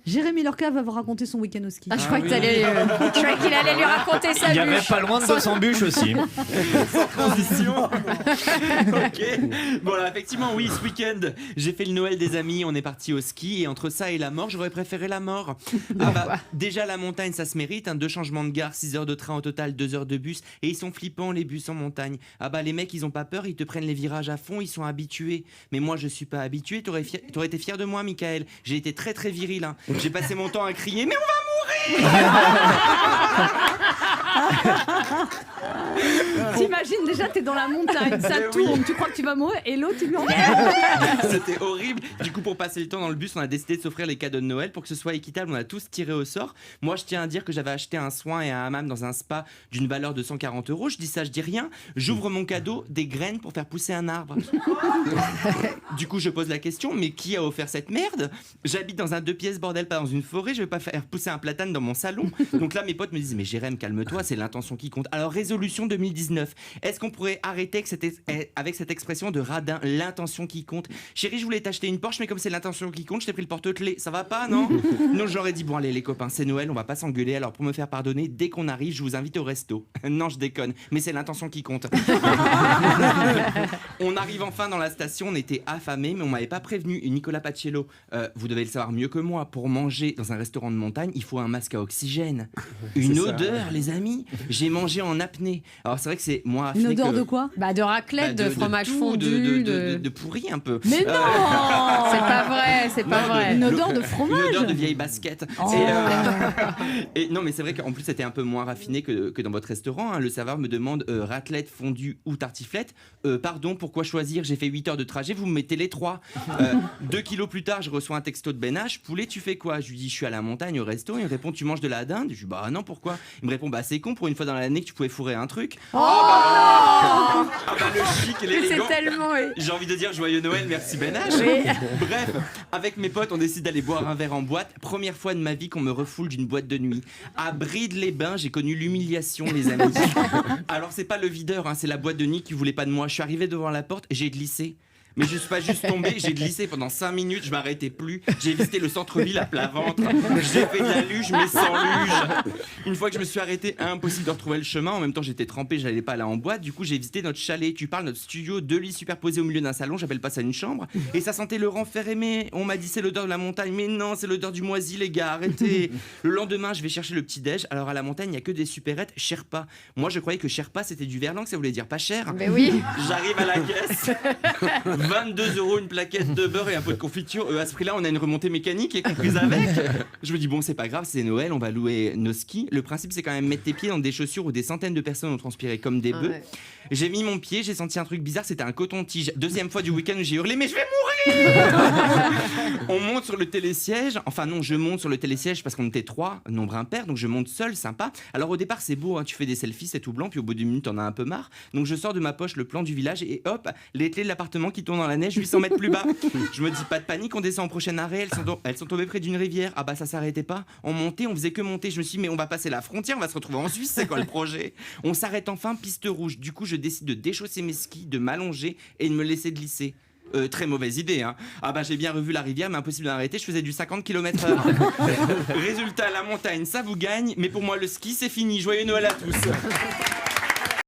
Jérémy Lorca va vous raconter son week-end au ski. Je crois qu'il allait lui raconter sa Il y bûche. avait pas loin de 200 bûches aussi. Transition. Ok. Bon alors effectivement oui, ce week-end j'ai fait le Noël des amis, on est parti au ski et entre ça et la mort j'aurais préféré la mort. Déjà la montagne ça se mérite, 2 changements de gare, 6 heures de train au total, 2 heures de bus et ils sont flippants les bus en montagne. Les mecs ils ont pas peur, ils te prennent les virages à fond, ils sont habitués. Mais moi je suis pas habitué, t'aurais été fier de moi Michael. J'ai été très très viril hein. J'ai passé mon temps à crier mais on va mourir. T'imagines déjà, t'es dans la montagne, ça tourne, tu crois que tu vas mourir et l'autre il lui en C'était horrible. Du coup, pour passer le temps dans le bus, on a décidé de s'offrir les cadeaux de Noël pour que ce soit équitable. On a tous tiré au sort. Moi, je tiens à dire que j'avais acheté un soin et un hammam dans un spa d'une valeur de 140 €. Je dis ça, je dis rien. J'ouvre mon cadeau, des graines pour faire pousser un arbre. Du coup, je pose la question, mais qui a offert cette merde ? J'habite dans un 2 pièces, bordel, pas dans une forêt. Je vais pas faire pousser un platane dans mon salon. Donc là, mes potes me disent, mais Jérém, calme-toi, c'est l'intention qui compte. Alors, résolution 2019. Est-ce qu'on pourrait arrêter avec cette expression de radin, l'intention qui compte ? Chérie, je voulais t'acheter une Porsche, mais comme c'est l'intention qui compte, je t'ai pris le porte-clés. Ça va pas, non ? Non, j'aurais dit, bon, allez, les copains, c'est Noël, on va pas s'engueuler. Alors, pour me faire pardonner, dès qu'on arrive, je vous invite au resto. Non, je déconne, mais c'est l'intention qui compte. On arrive enfin dans la station, on était affamés, mais on m'avait pas prévenu. Nicolas Paciello, vous devez le savoir mieux que moi, pour manger dans un restaurant de montagne, il faut un masque à oxygène. Une odeur, les amis. J'ai mangé en apnée. Alors, c'est vrai que c'est moins Une odeur de quoi ? De raclette, de fromage fondu, de pourri un peu. Mais non C'est pas vrai, c'est pas vrai. Une odeur de fromage. Une odeur de vieille basket. Oh. Et non, mais c'est vrai qu'en plus, c'était un peu moins raffiné que dans votre restaurant. Hein. Le serveur me demande raclette, fondue ou tartiflette. Pardon, pourquoi choisir ? J'ai fait 8 heures de trajet, vous me mettez les 3. 2 kilos plus tard, je reçois un texto de Ben H. Poulet, tu fais quoi ? Je lui dis, je suis à la montagne au resto. Il me répond, tu manges de la dinde ? Je lui dis, bah non, pourquoi ? Il me répond, bah c'est con, pour une fois dans l'année que tu pouvais fourrer un truc. Le chic et l'élégant. C'est tellement... J'ai envie de dire joyeux Noël, merci Ben H. Oui. Bref, avec mes potes, on décide d'aller boire un verre en boîte. Première fois de ma vie qu'on me refoule d'une boîte de nuit. À Bride-les-Bains, j'ai connu l'humiliation, les amis. Alors, c'est pas le videur, hein, c'est la boîte de nuit qui voulait pas de moi. Je suis arrivé devant la porte, j'ai glissé. Mais je suis pas juste tombé, j'ai glissé pendant 5 minutes, je m'arrêtais plus. J'ai visité le centre-ville à plat ventre. J'ai fait de la luge, mais sans luge. Une fois que je me suis arrêté, impossible de retrouver le chemin. En même temps, j'étais trempé, j'allais pas là en boîte. Du coup, j'ai visité notre chalet. Tu parles, notre studio, 2 lits superposés au milieu d'un salon. J'appelle pas ça une chambre. Et ça sentait le renfer aimé. On m'a dit c'est l'odeur de la montagne. Mais non, c'est l'odeur du moisi, les gars, arrêtez. Le lendemain, je vais chercher le petit-déj. Alors à la montagne, il y a que des supérettes Sherpa. Moi, je croyais que Sherpa, c'était du verlan, que ça voulait dire pas cher. Mais oui. J'arrive à la caisse. 22 € une plaquette de beurre et un peu de confiture. À ce prix-là, on a une remontée mécanique et comprise avec. Je me dis, bon, c'est pas grave, c'est Noël, on va louer nos skis. Le principe, c'est quand même mettre tes pieds dans des chaussures où des centaines de personnes ont transpiré comme des bœufs. Ouais. J'ai mis mon pied, j'ai senti un truc bizarre, c'était un coton-tige. Deuxième fois du week-end où j'ai hurlé, mais je vais mourir. On monte sur le télésiège. Enfin, non, je monte sur le télésiège parce qu'on était 3, nombre impair, donc je monte seul, sympa. Alors au départ, c'est beau, hein, tu fais des selfies, c'est tout blanc, puis au bout d'une minute, t'en as un peu marre. Donc je sors de ma poche le plan du village et hop, les clés de l'appartement qui tournent dans la neige, 800 mètres plus bas. Je me dis, pas de panique, on descend au prochain arrêt, elles sont tombées près d'une rivière. Ah bah ça s'arrêtait pas. On montait, on faisait que monter. Je me suis dit, mais on va passer la frontière, on va se retrouver en Suisse, c'est quoi le projet ? On s'arrête enfin, piste rouge. Du coup, je décide de déchausser mes skis, de m'allonger et de me laisser glisser. Très mauvaise idée, hein. Ah bah j'ai bien revu la rivière, mais impossible d'arrêter, je faisais du 50 km/h. Résultat, la montagne, ça vous gagne, mais pour moi le ski c'est fini. Joyeux Noël à tous.